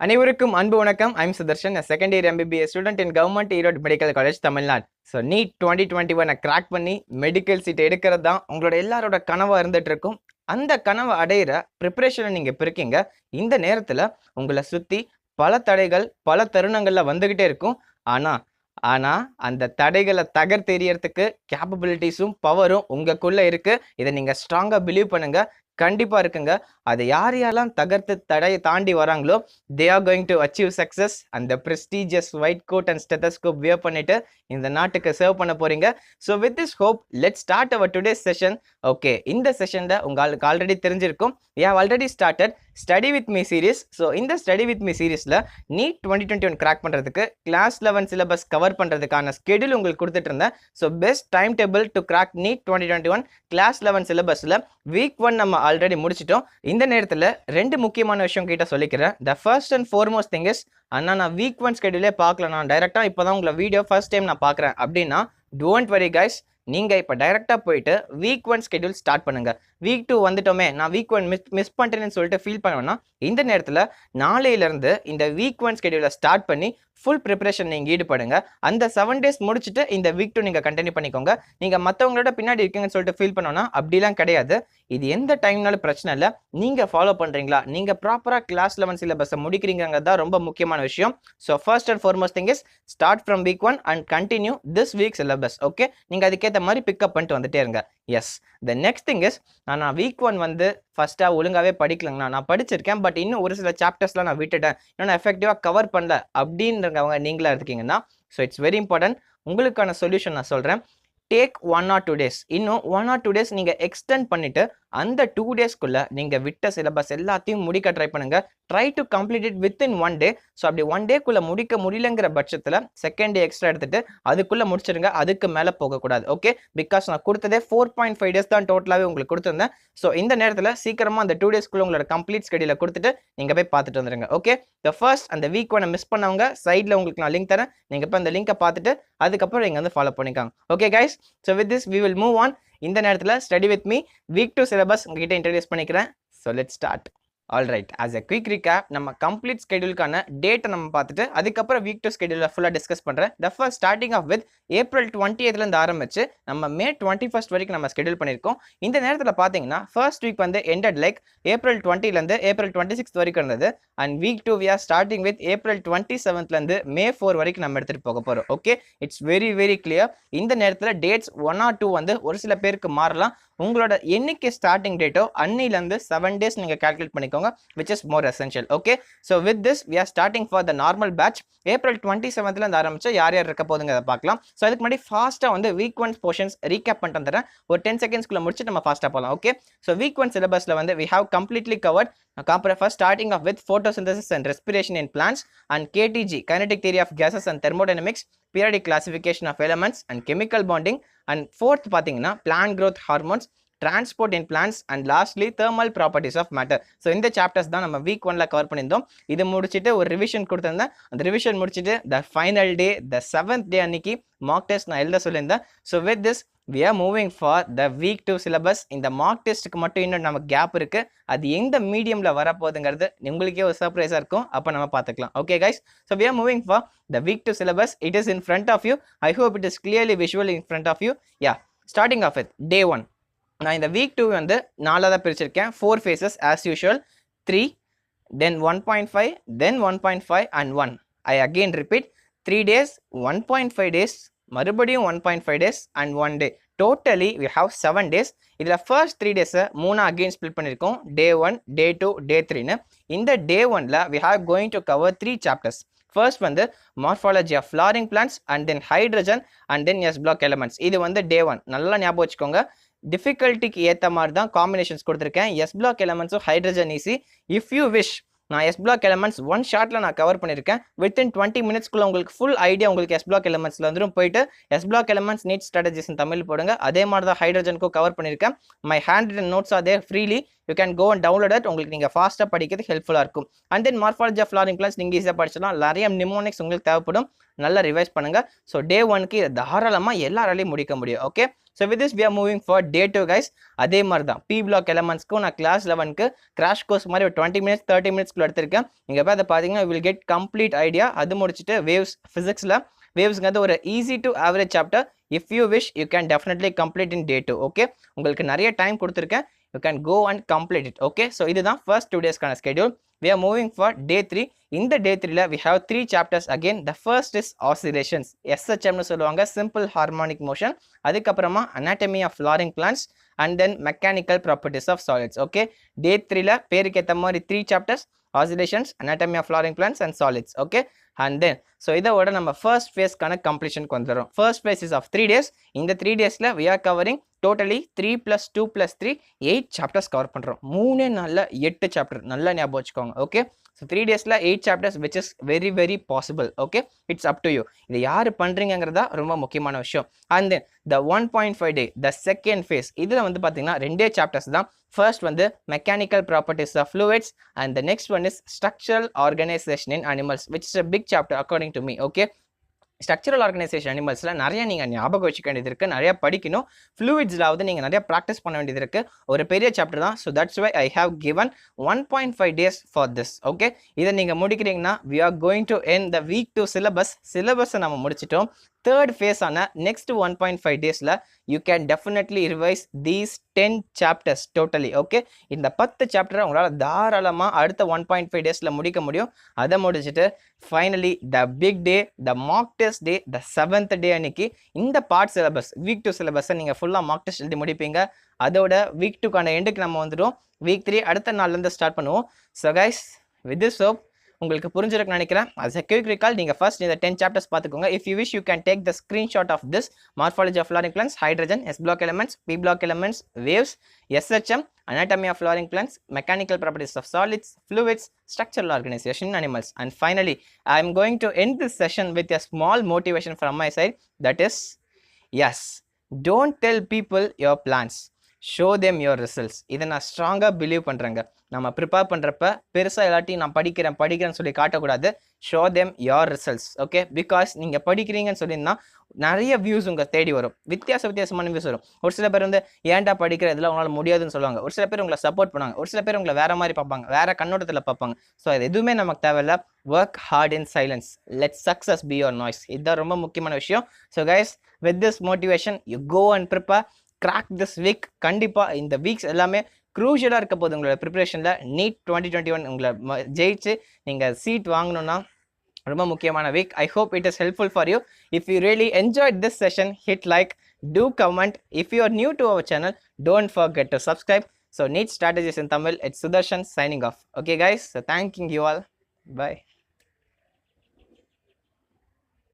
அனைவருக்கும் அன்பு வணக்கம். I'm Sudarshan, second year MBBS student in government Erode medical college Tamil Nadu. So NEET 2021 crack பண்ணி மெடிக்கல் சீட் எடுக்கிறது தான் உங்களோட எல்லாரோட கனவாக இருந்துட்டு இருக்கும். அந்த கனவை அடையிற ப்ரிப்பரேஷனை நீங்கள் இப்போ இருக்கீங்க. இந்த நேரத்தில் உங்களை சுற்றி பல தடைகள் பல தருணங்களில் வந்துக்கிட்டே இருக்கும். ஆனால் அந்த தடைகளை தகர்த்தெறியறதுக்கு கேப்பபிலிட்டிஸும் பவரும் உங்களுக்குள்ளே இருக்குது. இதை நீங்கள் ஸ்ட்ராங்காக பிலீவ் பண்ணுங்கள். கண்டிப்பாக இருக்குங்க. அதை யாரெல்லாம் தகர்த்து தடையை தாண்டி வராங்களோ they are going to achieve success. அந்த prestigious white coat and stethoscope wear பண்ணிட்டு இந்த நாட்டுக்கு சர்வ் பண்ண போறீங்க. So with this hope let start our today's session. Okay, இந்த செஷனில் உங்களுக்கு ஆல்ரெடி தெரிஞ்சிருக்கும், we have already started study with me series. So இந்த ஸ்டடி வித் மீ சீரீஸில் நீட் 2021 கிராக் பண்ணுறதுக்கு கிளாஸ் 11 சிலபஸ் கவர் பண்ணுறதுக்கான ஸ்கெடியூல் உங்களுக்கு கொடுத்துட்டு இருந்தேன். So best time table to crack NEET 2021 class 11 சிலபஸில் வீக் 1 நம்ம ஆல்ரெடி முடிச்சிட்டோம். இந்த நேரத்தில் ரெண்டு முக்கியமான விஷயம் கிட்ட சொல்லிக்கிறேன். The first and foremost thing is, அண்ணா நான் வீக் 1 ஸ்கெடியூலே பார்க்கல, நான் டைரெக்டாக இப்போ தான் உங்களை வீடியோ ஃபர்ஸ்ட் டைம் நான் பார்க்குறேன் அப்படின்னா டோன்ட் வரி கைஸ். நீங்கள் இப்போ டைரெக்டாக போயிட்டு வீக் 1 ஸ்கெடியூல் ஸ்டார்ட் பண்ணுங்கள். வீக் 2 வந்துட்டோமே, நான் வீக் 1 மிஸ் பண்ணிட்டேன்னு சொல்லிட்டு ஃபீல் பண்ணுவேன்னா இந்த நேரத்தில் நாளையிலேருந்து இந்த வீக் 1 ஸ்கெடியூலை ஸ்டார்ட் பண்ணி ஃபுல் ப்ரிப்பரேஷன் நீங்கள் ஈடுபடுங்க. அந்த 7 டேஸ் முடிச்சுட்டு இந்த வீக் 2 நீங்கள் கண்டினியூ பண்ணிக்கோங்க. நீங்கள் மற்றவங்களோட பின்னாடி இருக்கீங்கன்னு சொல்லிட்டு ஃபீல் பண்ணோன்னா அப்படிலாம் கிடையாது. இது எந்த டைம்னாலும் பிரச்சனை இல்லை. நீங்கள் ஃபாலோ பண்ணுறீங்களா, நீங்கள் ப்ராப்பராக கிளாஸ் 11 சிலபஸை முடிக்கிறீங்கிறது தான் ரொம்ப முக்கியமான விஷயம். So first and foremost thing is start from week 1 and continue this week syllabus. Okay, நீங்கள் அதுக்கேற்ற மாதிரி பிக்கப் பண்ணிட்டு வந்துட்டே இருங்க. Yes, the next thing is, நான் வீக் 1 வந்து ஃபஸ்ட்டாக ஒழுங்காகவே படிக்கலங்கண்ணா, நான் படிச்சிருக்கேன் பட் இன்னும் ஒரு சில சாப்டர்ஸ்லாம் நான் விட்டுட்டேன், இன்னும் நான் எஃபெக்டிவாக கவர் பண்ணல அப்படின்றவங்க நீங்களாக இருக்கீங்கன்னா, ஸோ இட்ஸ் வெரி இம்பார்ட்டன்ட். உங்களுக்கான சொல்யூஷன் நான் சொல்கிறேன். டேக் 1 or 2 டேஸ், இன்னும் 1 or 2 டேஸ் நீங்கள் எக்ஸ்டெண்ட் பண்ணிவிட்டு அந்த 2 டேஸ்க்குள்ளே நீங்கள் விட்ட சிலபஸ் எல்லாத்தையும் முடிக்க ட்ரை பண்ணுங்கள். Try to complete it within 1 day. So அப்படி 1 டேக்குள்ளே முடிக்க முடியலங்கிற பட்சத்தில் செகண்ட் டே எக்ஸ்ட்ரா எடுத்துகிட்டு அதுக்குள்ளே முடிச்சிடுங்க. அதுக்கு மேலே போகக்கூடாது. ஓகே, பிகாஸ் நான் கொடுத்ததே 4.5 டேஸ் தான் டோட்டலாகவே உங்களுக்கு கொடுத்துருந்தேன். ஸோ இந்த நேரத்தில் சீக்கிரமாக அந்த 2 டேஸ்க்குள்ளே உங்களோட கம்ப்ளீட் ஸ்கெடியூலை கொடுத்துட்டு நீங்கள் போய் பார்த்துட்டு வந்துடுங்க. ஓகே, த ஃபர்ஸ்ட் அந்த வீக் 1 மிஸ் பண்ணவங்க சைடில் உங்களுக்கு நான் லிங்க் தரேன், நீங்கள் இப்போ அந்த லிங்கை பார்த்துட்டு அதுக்கப்புறம் நீங்கள் வந்து ஃபாலோ பண்ணிக்காங்க. Okay guys, so with this we will move on. இந்த நேரத்தில் study with me week 2 syllabus உங்ககிட்ட இன்ட்ரடியூஸ் பண்ணிக்கிறேன். So let's start. Alright, as a quick recap, நம்ம கம்ப்ளீட் ஸ்கெடியூலுக்கான டேட்டை நம்ம பார்த்துட்டு அதுக்கப்புறம் வீக் 2 ஸ்கெடியூலில் ஃபுல்லாக டிஸ்கஸ் பண்ணுறேன். The first starting off with April 20th ஆரம்பிச்சு நம்ம மே 21 வரைக்கும் நம்ம ஸ்கெடியூல் பண்ணியிருக்கோம். இந்த நேரத்தில் பார்த்தீங்கன்னா ஃபர்ஸ்ட் வீக் வந்து எண்டட் லைக் ஏப்ரல் 20 ஏப்ரல் 26 வரைக்கும் இருந்தது. And week 2 we are starting with April 27 May 4 வரைக்கும் நம்ம எடுத்துகிட்டு போக போகிறோம். Okay, it's very very clear. இந்த நேரத்தில் டேட்ஸ் 1 or 2 வந்து ஒரு சில பேருக்கு மாறலாம். உங்களோட என்னைக்கு ஸ்டார்டிங் டேட்டோ அன்னிலேருந்து 7 டேஸ் நீங்கள் கால்குலேட் பண்ணிக்கோங்க, which is more essential. Okay, so with this we are starting for the normal batch. April 27 ஆரம்பிச்சு யார் யார் இருக்க போதுங்க அதை பார்க்கலாம். ஸோ அதுக்கு முன்னாடி ஃபாஸ்ட்டாக வந்து வீக் 1 போர்ஷன்ஸ் ரீகேப் பண்ணிட்டு வந்துடுறேன். ஒரு 10 செகண்ட்ஸ்க்குள்ள முடிச்சு நம்ம ஃபாஸ்ட்டாக போகலாம். ஓகே, ஸோ வீக் 1 சிலபஸில் வந்து we have completely covered first starting off with photosynthesis and respiration in plants and KTG, kinetic theory of gases and thermodynamics, periodic classification of elements and chemical bonding, and fourth பார்த்தீங்கன்னா plant growth hormones, transport in plants, and lastly thermal properties of matter. So இந்த chapters தான் நம்ம week 1ல cover பண்ணியிருந்தோம். இது முடிச்சுட்டு ஒரு revision கொடுத்துருந்தேன். அந்த ரிவிஷன் முடிச்சுட்டு the final day, the 7th டே அன்னைக்கு மார்க் டெஸ்ட் நான் எழுத சொல்லியிருந்தேன். So with this we are moving for the week 2 syllabus. இந்த மார்க் டெஸ்ட்டுக்கு மட்டும் இன்னும் நமக்கு கேப் இருக்குது. அது எந்த மீடியமில் வரப்போகுதுங்கிறது உங்களுக்கே ஒரு சர்ப்ரைஸாக இருக்கும். அப்போ நம்ம பார்த்துக்கலாம். Okay guys, so we are moving for the week 2 syllabus. It is in front of you. I hope it is clearly visual in front of you. Yeah, starting off with day 1. நான் இந்த week 2 வந்து 4 தான் பிரிச்சிருக்கேன். 4 phases as usual, 3, then 1.5, then 1.5 and 1. I again repeat, 3 days, 1.5 days, மறுபடியும் 1.5 days and 1 day. Totally we have 7 days. இதில் first 3 days 3 again split பண்ணியிருக்கோம். day 1, day 2, day 3ன்னு. இந்த day 1ல we are going to cover 3 chapters. First வந்து morphology of flowering plants and then hydrogen and then s block elements. இது வந்து day 1. நல்லா ஞாபகம் வச்சுக்கோங்க. டிஃபிகல்ட்டிக்கு ஏற்ற மாதிரி தான் காம்பினேஷன்ஸ் கொடுத்துருக்கேன். எஸ் பிளாக் எலமெண்ட்ஸும் hydrogen easy. If you wish, நான் எஸ் பிளாக் எலமெண்ட்ஸ் 1 ஷாட்டில் நான் கவர் பண்ணியிருக்கேன். வித்தின் 20 மினிட்ஸ்க்குள்ள உங்களுக்கு ஃபுல் ஐடியா உங்களுக்கு எஸ் பிளாக் எலமெண்ட்ஸில் வந்துடும். போயிட்டு s block elements NEET strategies Tamil போடுங்க. அதே மாதிரி தான் ஹைட்ரஜனுக்கும் கவர் பண்ணியிருக்கேன். My hand written notes are there freely. You can go and download it. உங்களுக்கு நீங்கள் ஃபாஸ்ட்டாக படிக்கிறது ஹெல்ப்ஃபுல்லாக இருக்கும். And then morphology of flowering plants நீங்கள் ஈஸியாக படிச்சிடலாம். நிறைய நிமோனிக்ஸ் உங்களுக்கு தேவைப்படும். நல்லா ரிவைஸ் பண்ணுங்கள். ஸோ day 1க்கு தாராளமாக எல்லாராலையும் முடிக்க முடியும். Okay, so with this we are moving for day 2 guys. அதே மாதிரி தான் பி பிளாக் எலமெண்ட்ஸ்க்கும் நான் கிளாஸ் 11க்கு கிராஷ் கோர்ஸ் மாதிரி ஒரு 20 மினிட்ஸ் 30 மினிட்ஸ்க்குள்ள எடுத்திருக்கேன். நீங்கள் போய் அதை பார்த்தீங்கன்னா வில் கெட் கம்ப்ளீட் ஐடியா. அது முடிச்சுட்டு வேவ்ஸ் ஃபிசிக்ஸில் வேவ்ஸ்ங்கிறது ஒரு easy to average chapter. If you wish you can definitely complete in day 2. Okay, உங்களுக்கு நிறைய டைம் கொடுத்துருக்கேன். You can go and complete it. Okay, so இதுதான் ஃபர்ஸ்ட் 2 டேஸ்க்கான schedule. We are moving for day 3. In the day 3 we have 3 chapters again. The first is oscillations, SHM னு சொல்லுவாங்க, simple harmonic motion. அதுக்கப்புறமா anatomy of flowering plants and then mechanical properties of solids. Okay, day 3 ல பேருக்கு ஏத்த மாதிரி 3 chapters, oscillations, anatomy of flowering plants and solids. Okay, and then so இதோட நம்ம first phase கான completionக்கு வந்துரும். First phase is of 3 days. இந்த 3 daysல we are covering totally 3 plus 2 plus 3 8 chapters cover பண்றோம். 3 நாள்ல 8 chapter நல்லா ஞாபகம் வச்சுக்கோங்க. Okay, so 3 daysல 8 chapters which is very very possible. Okay, it's up to you. இது யாரு பண்றீங்கிறதா ரொம்ப முக்கியமான விஷயம். And then the 1.5 day the second phase இதுல வந்து பாத்தீங்கன்னா 2 chapters தான். First வந்து mechanical properties of fluids and the next one is structural organization in animals, which is a big chapter according to me. Okay, structural organisation அனிமல்ஸில் நிறைய நீங்கள் ஞாபகம் வச்சுக்க வேண்டியது இருக்குது, நிறைய படிக்கணும். ஃப்ளூயிட்ஸில் நீங்கள் நிறைய ப்ராக்டிஸ் பண்ண வேண்டியது இருக்குது. ஒரு பெரிய சாப்டர் தான். So that's why I have given 1.5 days for this. Okay, இதை நீங்கள் முடிக்கிறீங்கன்னா we are going to end the week 2 சிலபஸை நம்ம முடிச்சிட்டோம். தேர்ட் ஃபேஸ் ஆன நெக்ஸ்ட் 1.5 daysல you can definitely revise these 10 chapters totally. Okay, இந்த 10 சாப்டரை உங்களால் தாராளமாக அடுத்த 1.5 daysல முடிக்க முடியும். அதை முடிச்சுட்டு finally the big day, the mock test day, the 7th day அன்னைக்கு இந்த பார்ட் சிலபஸ் வீக் 2 சிலபஸை நீங்கள் ஃபுல்லாக மாக் டெஸ்ட் எழுதி முடிப்பீங்க. அதோட வீக் 2க்கான எண்டுக்கு நம்ம வந்துடும். வீக் 3 அடுத்த நாள்லேருந்து ஸ்டார்ட் பண்ணுவோம். So guys, with this hope உங்களுக்கு புரிஞ்சிருக்குன்னு நினைக்கிறேன். as a quick recall, நீங்க ஃபர்ஸ்ட் இந்த 10 chapters பார்த்துக்கோங்க. if you wish you can take the screenshot of this: morphology of flowering plants, hydrogen, s block elements, p block elements, waves, shm, anatomy of flowering plants, mechanical properties of solids, fluids, structural organization in animals. And finally, I am going to end this session with a small motivation from my side. That is, yes, don't tell people your plans, show them your results. இதை நான் ஸ்ட்ராங்காக believe பண்ணுறேங்க. நம்ம prepare பண்ணுறப்ப பெருசாக எல்லாத்தையும் நான் படிக்கிறேன்னு சொல்லி காட்டக்கூடாது. Show them your results. Okay, because நீங்கள் படிக்கிறீங்கன்னு சொல்லியிருந்தா நிறைய வியூஸ் உங்கள் தேடி வரும். வித்தியாசமான வியூஸ் வரும். ஒரு சில பேர் வந்து ஏன்டா படிக்கிற இதெல்லாம் உங்களால் முடியாதுன்னு சொல்லுவாங்க. ஒரு சில பேர் உங்களை சப்போர்ட் பண்ணுவாங்க. ஒரு சில பேர் உங்களை வேற மாதிரி பார்ப்பாங்க, வேற கண்ணோட்டத்தில் பார்ப்பாங்க. ஸோ அது எதுவுமே நமக்கு தேவையில்ல. Work hard in silence, let success be your noise. இதுதான் ரொம்ப முக்கியமான விஷயம். So guys, with this motivation you go and prepare. Crack this week. கண்டிப்பாக இந்த வீக்ஸ் எல்லாமே க்ரூஷியலாக இருக்க போது உங்களோட ப்ரிப்பரேஷனில். நீட் 2021 உங்களை ஜெயிச்சு நீங்கள் சீட் வாங்கணும்னா ரொம்ப முக்கியமான week. I hope it is helpful for you. If you really enjoyed this session, hit like, do comment. If you are new to our channel, don't forget to subscribe. So Neet Strategies in Tamil, it's Sudarshan signing off. Okay guys, so thanking you all. Bye.